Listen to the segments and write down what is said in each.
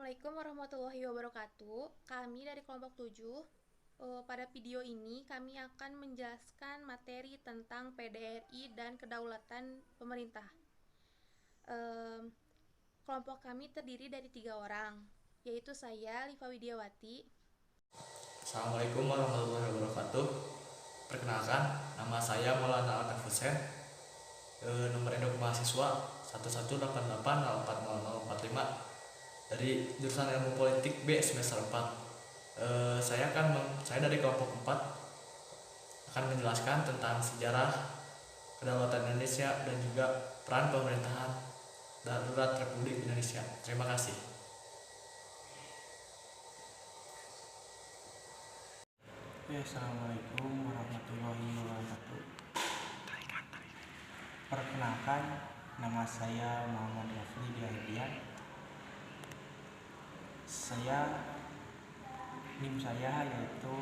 Assalamualaikum warahmatullahi wabarakatuh. Kami dari kelompok 7, pada video ini kami akan menjelaskan materi tentang PDRI dan kedaulatan pemerintah. Kelompok kami terdiri dari 3 orang, yaitu saya, Liva Widiawati. Assalamualaikum warahmatullahi wabarakatuh. Perkenalkan, nama saya Maulana Ataf Hussein. Nomor induk mahasiswa 118804045 dari jurusan Ilmu Politik B semester 4. Saya dari kelompok 4 akan menjelaskan tentang sejarah kedaulatan Indonesia dan juga peran pemerintahan darurat Republik Indonesia. Terima kasih. Assalamualaikum warahmatullahi wabarakatuh. Perkenalkan, nama saya Muhammad Rafli Diardian. NIM saya yaitu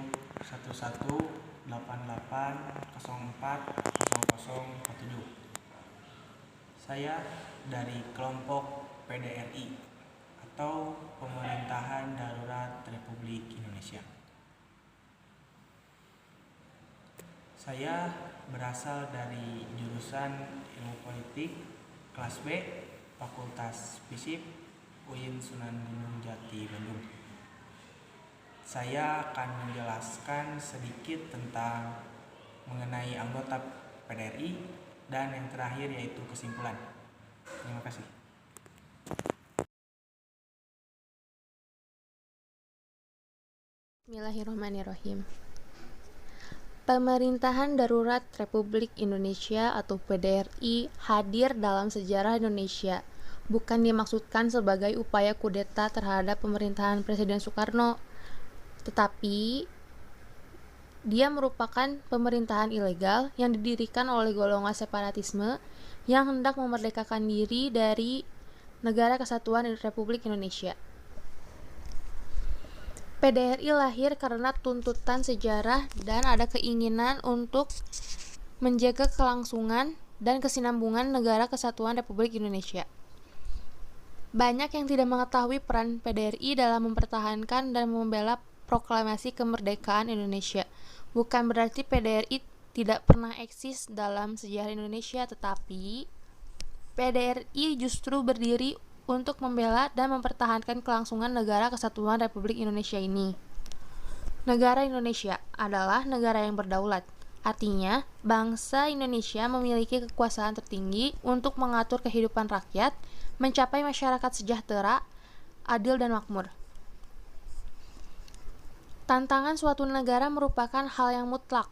1188040047. Saya dari kelompok PDRI atau Pemerintahan Darurat Republik Indonesia. Saya berasal dari jurusan Ilmu Politik kelas B, Fakultas FISIP, UIN Sunan Gunung Jati, Bandung. Saya akan menjelaskan sedikit tentang mengenai anggota PDRI dan yang terakhir yaitu kesimpulan. Terima kasih. Bismillahirrahmanirrahim. Pemerintahan Darurat Republik Indonesia atau PDRI hadir dalam sejarah Indonesia, bukan dimaksudkan sebagai upaya kudeta terhadap pemerintahan Presiden Soekarno, tetapi dia merupakan pemerintahan ilegal yang didirikan oleh golongan separatisme yang hendak memerdekakan diri dari Negara Kesatuan Republik Indonesia. PDRI lahir karena tuntutan sejarah dan ada keinginan untuk menjaga kelangsungan dan kesinambungan Negara Kesatuan Republik Indonesia. Banyak yang tidak mengetahui peran PDRI dalam mempertahankan dan membela proklamasi kemerdekaan Indonesia. Bukan berarti PDRI tidak pernah eksis dalam sejarah Indonesia, tetapi PDRI justru berdiri untuk membela dan mempertahankan kelangsungan Negara Kesatuan Republik Indonesia ini. Negara Indonesia adalah negara yang berdaulat. Artinya, bangsa Indonesia memiliki kekuasaan tertinggi untuk mengatur kehidupan rakyat, mencapai masyarakat sejahtera, adil dan makmur. Tantangan suatu negara merupakan hal yang mutlak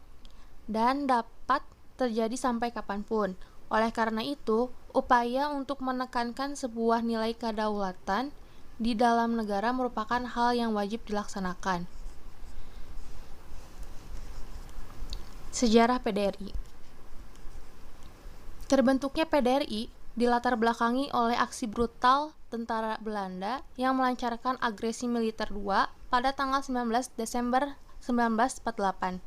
dan dapat terjadi sampai kapanpun. Oleh karena itu, upaya untuk menekankan sebuah nilai kedaulatan di dalam negara merupakan hal yang wajib dilaksanakan. Sejarah PDRI. Terbentuknya PDRI dilatar belakangi oleh aksi brutal tentara Belanda yang melancarkan agresi militer 2 pada tanggal 19 Desember 1948.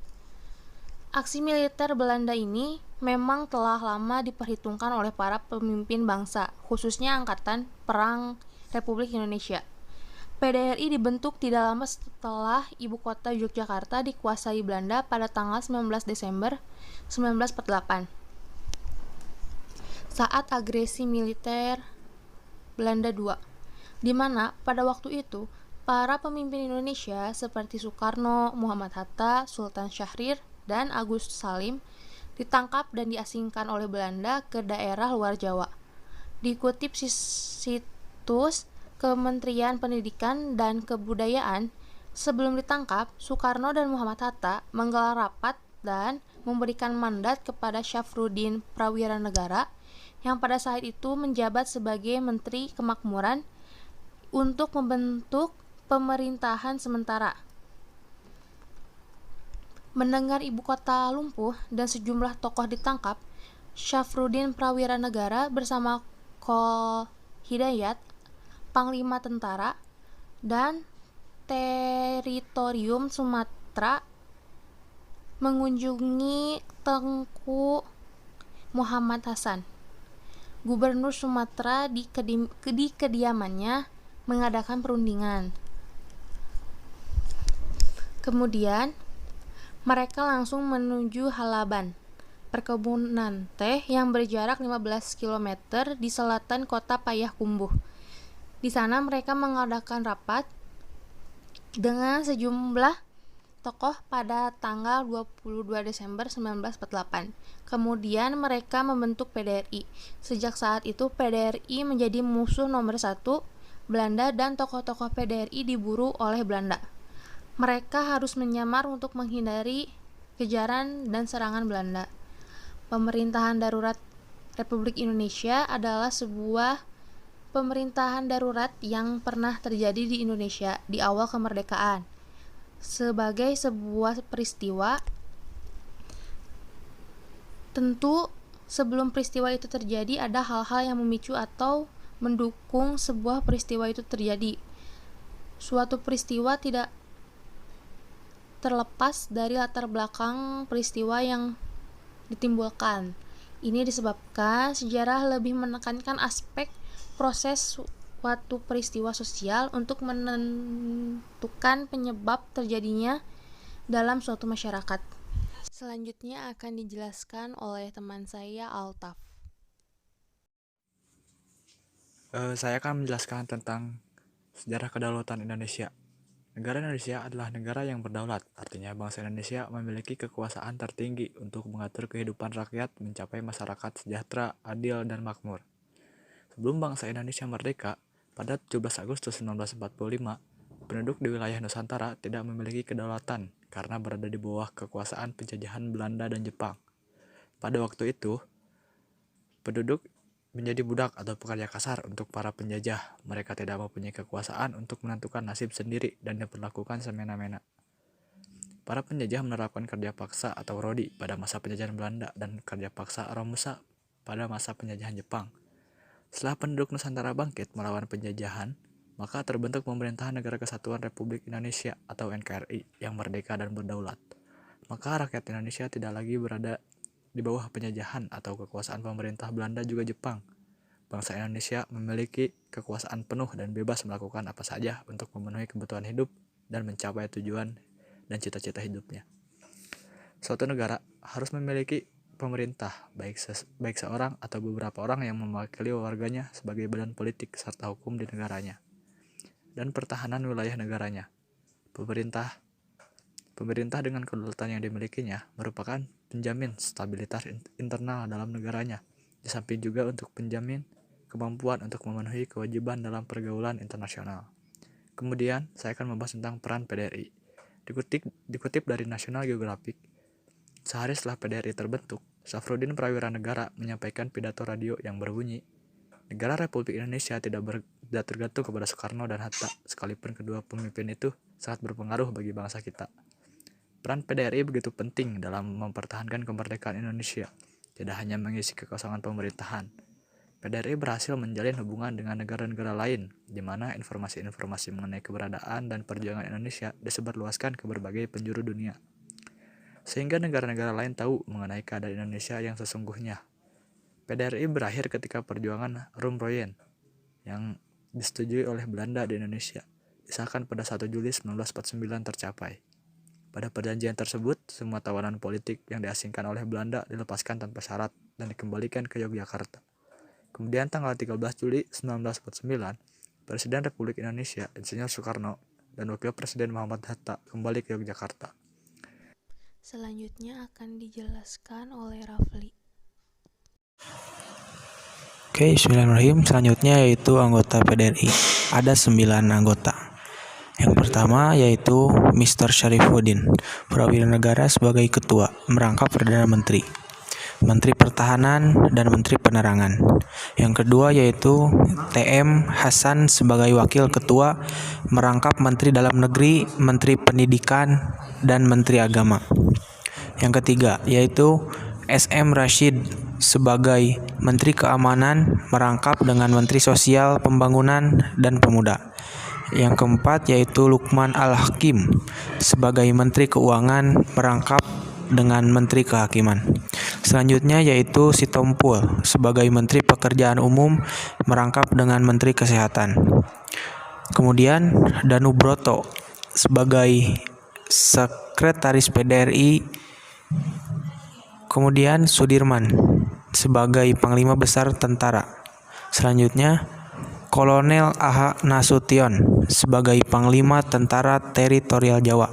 Aksi militer Belanda ini memang telah lama diperhitungkan oleh para pemimpin bangsa, khususnya Angkatan Perang Republik Indonesia. PDRI dibentuk tidak lama setelah ibu kota Yogyakarta dikuasai Belanda pada tanggal 19 Desember 1948. Saat agresi militer Belanda II, di mana pada waktu itu para pemimpin Indonesia seperti Soekarno, Muhammad Hatta, Sultan Syahrir, dan Agus Salim ditangkap dan diasingkan oleh Belanda ke daerah luar Jawa. Dikutip situs Kementerian Pendidikan dan Kebudayaan, sebelum ditangkap, Soekarno dan Muhammad Hatta menggelar rapat dan memberikan mandat kepada Syafruddin Prawiranegara yang pada saat itu menjabat sebagai Menteri Kemakmuran untuk membentuk pemerintahan sementara. Mendengar ibu kota lumpuh dan sejumlah tokoh ditangkap, Syafruddin Prawiranegara bersama Kol Hidayat, Panglima Tentara, dan Teritorium Sumatera mengunjungi Tengku Muhammad Hasan, Gubernur Sumatera di kediamannya mengadakan perundingan. Kemudian mereka langsung menuju Halaban, perkebunan teh yang berjarak 15 km di selatan kota Payakumbuh. Di sana mereka mengadakan rapat dengan sejumlah tokoh pada tanggal 22 Desember 1948. Kemudian mereka membentuk PDRI. Sejak saat itu PDRI menjadi musuh nomor 1 Belanda dan tokoh-tokoh PDRI diburu oleh Belanda. Mereka harus menyamar untuk menghindari kejaran dan serangan Belanda. Pemerintahan darurat Republik Indonesia adalah sebuah pemerintahan darurat yang pernah terjadi di Indonesia di awal kemerdekaan. Sebagai sebuah peristiwa, tentu sebelum peristiwa itu terjadi ada hal-hal yang memicu atau mendukung sebuah peristiwa itu terjadi. Suatu peristiwa tidak terlepas dari latar belakang peristiwa yang ditimbulkan. Ini disebabkan sejarah lebih menekankan aspek proses suatu peristiwa sosial untuk menentukan penyebab terjadinya dalam suatu masyarakat. Selanjutnya akan dijelaskan oleh teman saya, Altaf. Saya akan menjelaskan tentang sejarah kedaulatan Indonesia. Negara Indonesia adalah negara yang berdaulat, artinya bangsa Indonesia memiliki kekuasaan tertinggi untuk mengatur kehidupan rakyat mencapai masyarakat sejahtera, adil, dan makmur. Sebelum bangsa Indonesia merdeka, pada 17 Agustus 1945, penduduk di wilayah Nusantara tidak memiliki kedaulatan karena berada di bawah kekuasaan penjajahan Belanda dan Jepang. Pada waktu itu, penduduk menjadi budak atau pekerja kasar untuk para penjajah. Mereka tidak mempunyai kekuasaan untuk menentukan nasib sendiri dan diperlakukan semena-mena. Para penjajah menerapkan kerja paksa atau rodi pada masa penjajahan Belanda dan kerja paksa romusa pada masa penjajahan Jepang. Setelah penduduk Nusantara bangkit melawan penjajahan, maka terbentuk pemerintahan Negara Kesatuan Republik Indonesia atau NKRI yang merdeka dan berdaulat. Maka rakyat Indonesia tidak lagi berada di bawah penjajahan atau kekuasaan pemerintah Belanda juga Jepang. Bangsa Indonesia memiliki kekuasaan penuh dan bebas melakukan apa saja untuk memenuhi kebutuhan hidup dan mencapai tujuan dan cita-cita hidupnya. Suatu negara harus memiliki pemerintah, baik seorang atau beberapa orang yang mewakili warganya sebagai badan politik serta hukum di negaranya, dan pertahanan wilayah negaranya. Pemerintah dengan kedaulatan yang dimilikinya merupakan penjamin stabilitas internal dalam negaranya, di samping juga untuk penjamin kemampuan untuk memenuhi kewajiban dalam pergaulan internasional. Kemudian, saya akan membahas tentang peran PDRI. Dikutip dari National Geographic, sehari setelah PDRI terbentuk, Safruddin Prawira Negara menyampaikan pidato radio yang berbunyi, "Negara Republik Indonesia tidak tergantung kepada Soekarno dan Hatta, sekalipun kedua pemimpin itu sangat berpengaruh bagi bangsa kita." Peran PDRI begitu penting dalam mempertahankan kemerdekaan Indonesia, tidak hanya mengisi kekosongan pemerintahan. PDRI berhasil menjalin hubungan dengan negara-negara lain, di mana informasi-informasi mengenai keberadaan dan perjuangan Indonesia disebarluaskan ke berbagai penjuru dunia, sehingga negara-negara lain tahu mengenai keadaan Indonesia yang sesungguhnya. PDRI berakhir ketika perjuangan Rumroyen yang disetujui oleh Belanda di Indonesia disahkan pada 1 Juli 1949 tercapai. Pada perjanjian tersebut, semua tawanan politik yang diasingkan oleh Belanda dilepaskan tanpa syarat dan dikembalikan ke Yogyakarta. Kemudian tanggal 13 Juli 1949, Presiden Republik Indonesia Insinyur Soekarno dan Wakil Presiden Muhammad Hatta kembali ke Yogyakarta. Selanjutnya akan dijelaskan oleh Rafli. Oke, bismillahirrahmanirrahim. Selanjutnya yaitu anggota PDRI. Ada 9 anggota. Yang pertama yaitu Mr. Syarifuddin, Prawira Negara sebagai ketua, merangkap Perdana Menteri, Menteri Pertahanan, dan Menteri Penerangan. Yang kedua yaitu TM Hasan sebagai wakil ketua, merangkap Menteri Dalam Negeri, Menteri Pendidikan, dan Menteri Agama. Yang ketiga yaitu SM Rashid sebagai Menteri Keamanan, merangkap dengan Menteri Sosial, Pembangunan, dan Pemuda. Yang keempat yaitu Lukman Al-Hakim sebagai Menteri Keuangan, merangkap dengan Menteri Kehakiman. Selanjutnya yaitu Sitompul sebagai Menteri Pekerjaan Umum, merangkap dengan Menteri Kesehatan. Kemudian Danubroto sebagai Sekretaris PDRI. Kemudian Sudirman sebagai Panglima Besar Tentara. Selanjutnya Kolonel A.H. Nasution sebagai Panglima Tentara Teritorial Jawa.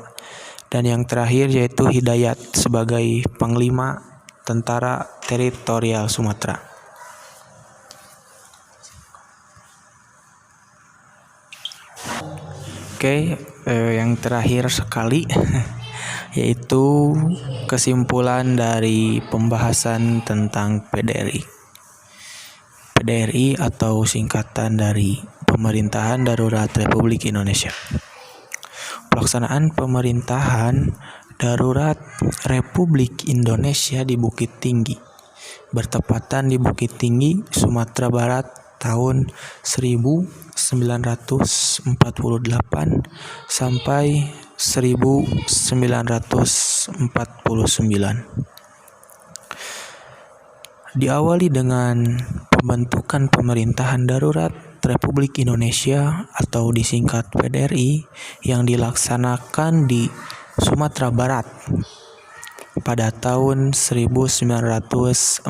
Dan yang terakhir yaitu Hidayat sebagai Panglima Tentara Teritorial Sumatera. Oke, yang terakhir sekali yaitu kesimpulan dari pembahasan tentang PDRI. PDRI atau singkatan dari Pemerintahan Darurat Republik Indonesia. Pelaksanaan pemerintahan darurat Republik Indonesia di Bukit Tinggi, bertepatan di Bukit Tinggi, Sumatera Barat tahun 1948 sampai 1949. Diawali dengan pembentukan pemerintahan darurat Republik Indonesia atau disingkat PDRI yang dilaksanakan di Sumatera Barat pada tahun 1948.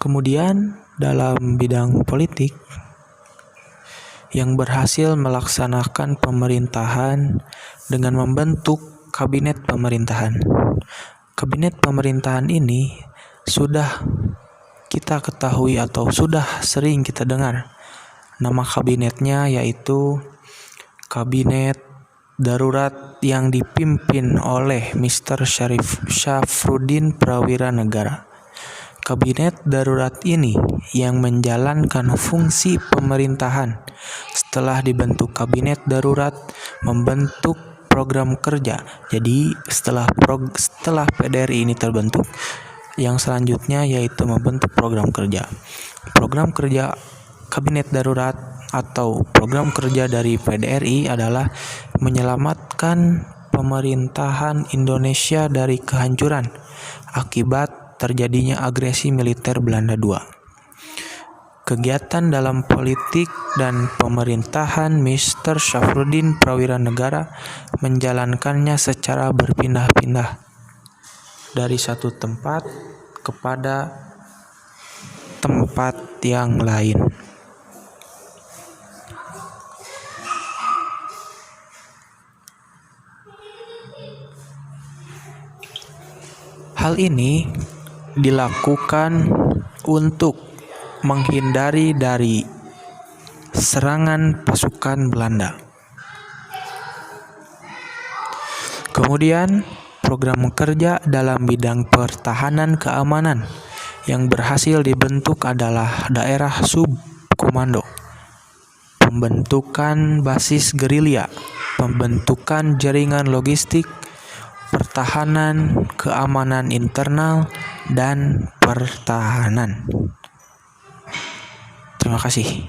Kemudian dalam bidang politik yang berhasil melaksanakan pemerintahan dengan membentuk kabinet pemerintahan. Kabinet pemerintahan ini sudah kita ketahui atau sudah sering kita dengar. Nama kabinetnya yaitu Kabinet Darurat yang dipimpin oleh Mr. Syafruddin Prawira Negara. Kabinet darurat ini yang menjalankan fungsi pemerintahan setelah dibentuk kabinet darurat membentuk program kerja. Jadi setelah PDRI ini terbentuk, yang selanjutnya yaitu membentuk program kerja. Program kerja kabinet darurat atau program kerja dari PDRI adalah menyelamatkan pemerintahan Indonesia dari kehancuran akibat terjadinya agresi militer Belanda II. Kegiatan dalam politik dan pemerintahan Mr. Syafruddin Prawira Negara menjalankannya secara berpindah-pindah dari satu tempat kepada tempat yang lain. Hal ini dilakukan untuk menghindari dari serangan pasukan Belanda. Kemudian, program kerja dalam bidang pertahanan keamanan yang berhasil dibentuk adalah daerah subkomando, pembentukan basis gerilya, pembentukan jaringan logistik, pertahanan, keamanan internal, dan pertahanan. Terima kasih.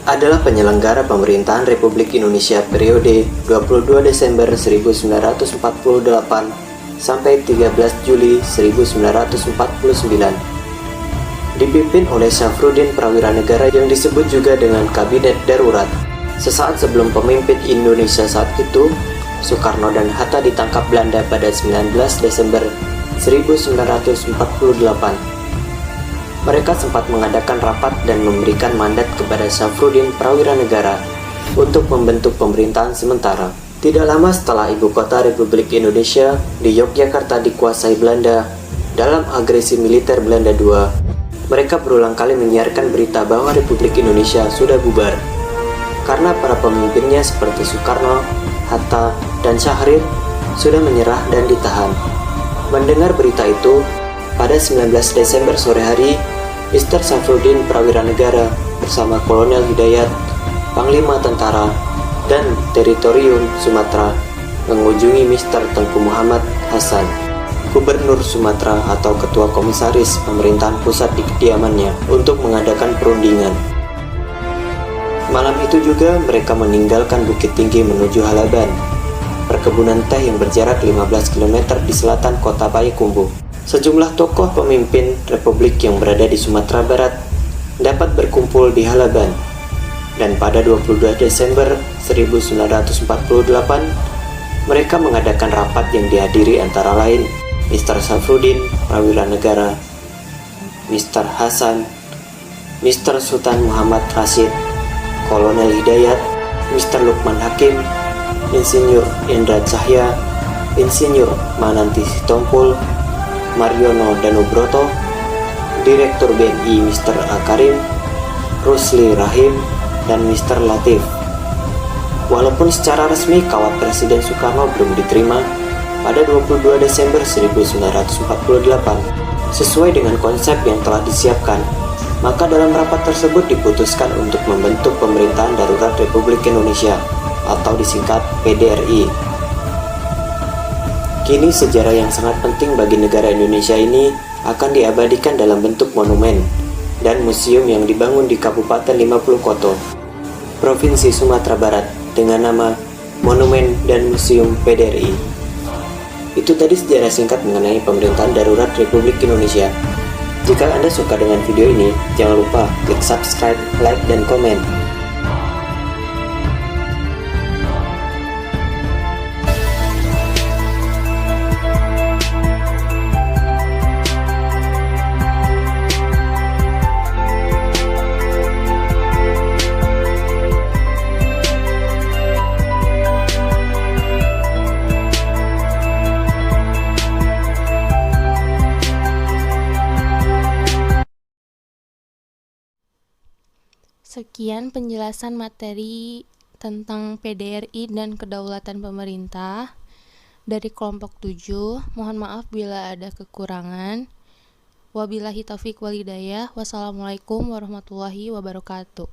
Adalah penyelenggara pemerintahan Republik Indonesia periode 22 Desember 1948 sampai 13 Juli 1949. Dipimpin oleh Syafruddin Prawira Negara yang disebut juga dengan Kabinet Darurat. Sesaat sebelum pemimpin Indonesia saat itu, Soekarno dan Hatta ditangkap Belanda pada 19 Desember 1948. Mereka sempat mengadakan rapat dan memberikan mandat kepada Syafruddin Prawira Negara untuk membentuk pemerintahan sementara. Tidak lama setelah ibu kota Republik Indonesia di Yogyakarta dikuasai Belanda dalam agresi militer Belanda II, mereka berulang kali menyiarkan berita bahwa Republik Indonesia sudah bubar. Karena para pemimpinnya seperti Soekarno, Hatta, dan Syahrir sudah menyerah dan ditahan. Mendengar berita itu, pada 19 Desember sore hari, Mr. Syafruddin Prawira Negara bersama Kolonel Hidayat, Panglima Tentara, dan Teritorium Sumatera mengunjungi Mr. Tengku Muhammad Hasan, Gubernur Sumatera atau Ketua Komisaris Pemerintahan Pusat di kediamannya untuk mengadakan perundingan. Malam itu juga mereka meninggalkan Bukit Tinggi menuju Halaban, perkebunan teh yang berjarak 15 km di selatan kota Payakumbuh. Sejumlah tokoh pemimpin republik yang berada di Sumatera Barat dapat berkumpul di Halaban, dan pada 22 Desember 1948 mereka mengadakan rapat yang dihadiri antara lain Mr. Safrudin Prawira Negara, Mr. Hasan, Mr. Sultan Muhammad Rashid, Kolonel Hidayat, Mr. Lukman Hakim, Insinyur Indra Cahya, Insinyur Mananti Sitompul, Mariono Danubroto, Direktur BNI Mr. Akarim, Rusli Rahim, dan Mr. Latif. Walaupun secara resmi kawat Presiden Soekarno belum diterima, pada 22 Desember 1948, sesuai dengan konsep yang telah disiapkan, maka dalam rapat tersebut diputuskan untuk membentuk Pemerintahan Darurat Republik Indonesia atau disingkat PDRI. Kini sejarah yang sangat penting bagi negara Indonesia ini akan diabadikan dalam bentuk monumen dan museum yang dibangun di Kabupaten 50 Koto, Provinsi Sumatera Barat dengan nama Monumen dan Museum PDRI. Itu tadi sejarah singkat mengenai Pemerintahan Darurat Republik Indonesia. Jika Anda suka dengan video ini, jangan lupa klik subscribe, like, dan komen. Sekian penjelasan materi tentang PDRI dan kedaulatan pemerintah dari kelompok 7. Mohon maaf bila ada kekurangan. Wabillahi taufiq walhidayah. Wassalamualaikum warahmatullahi wabarakatuh.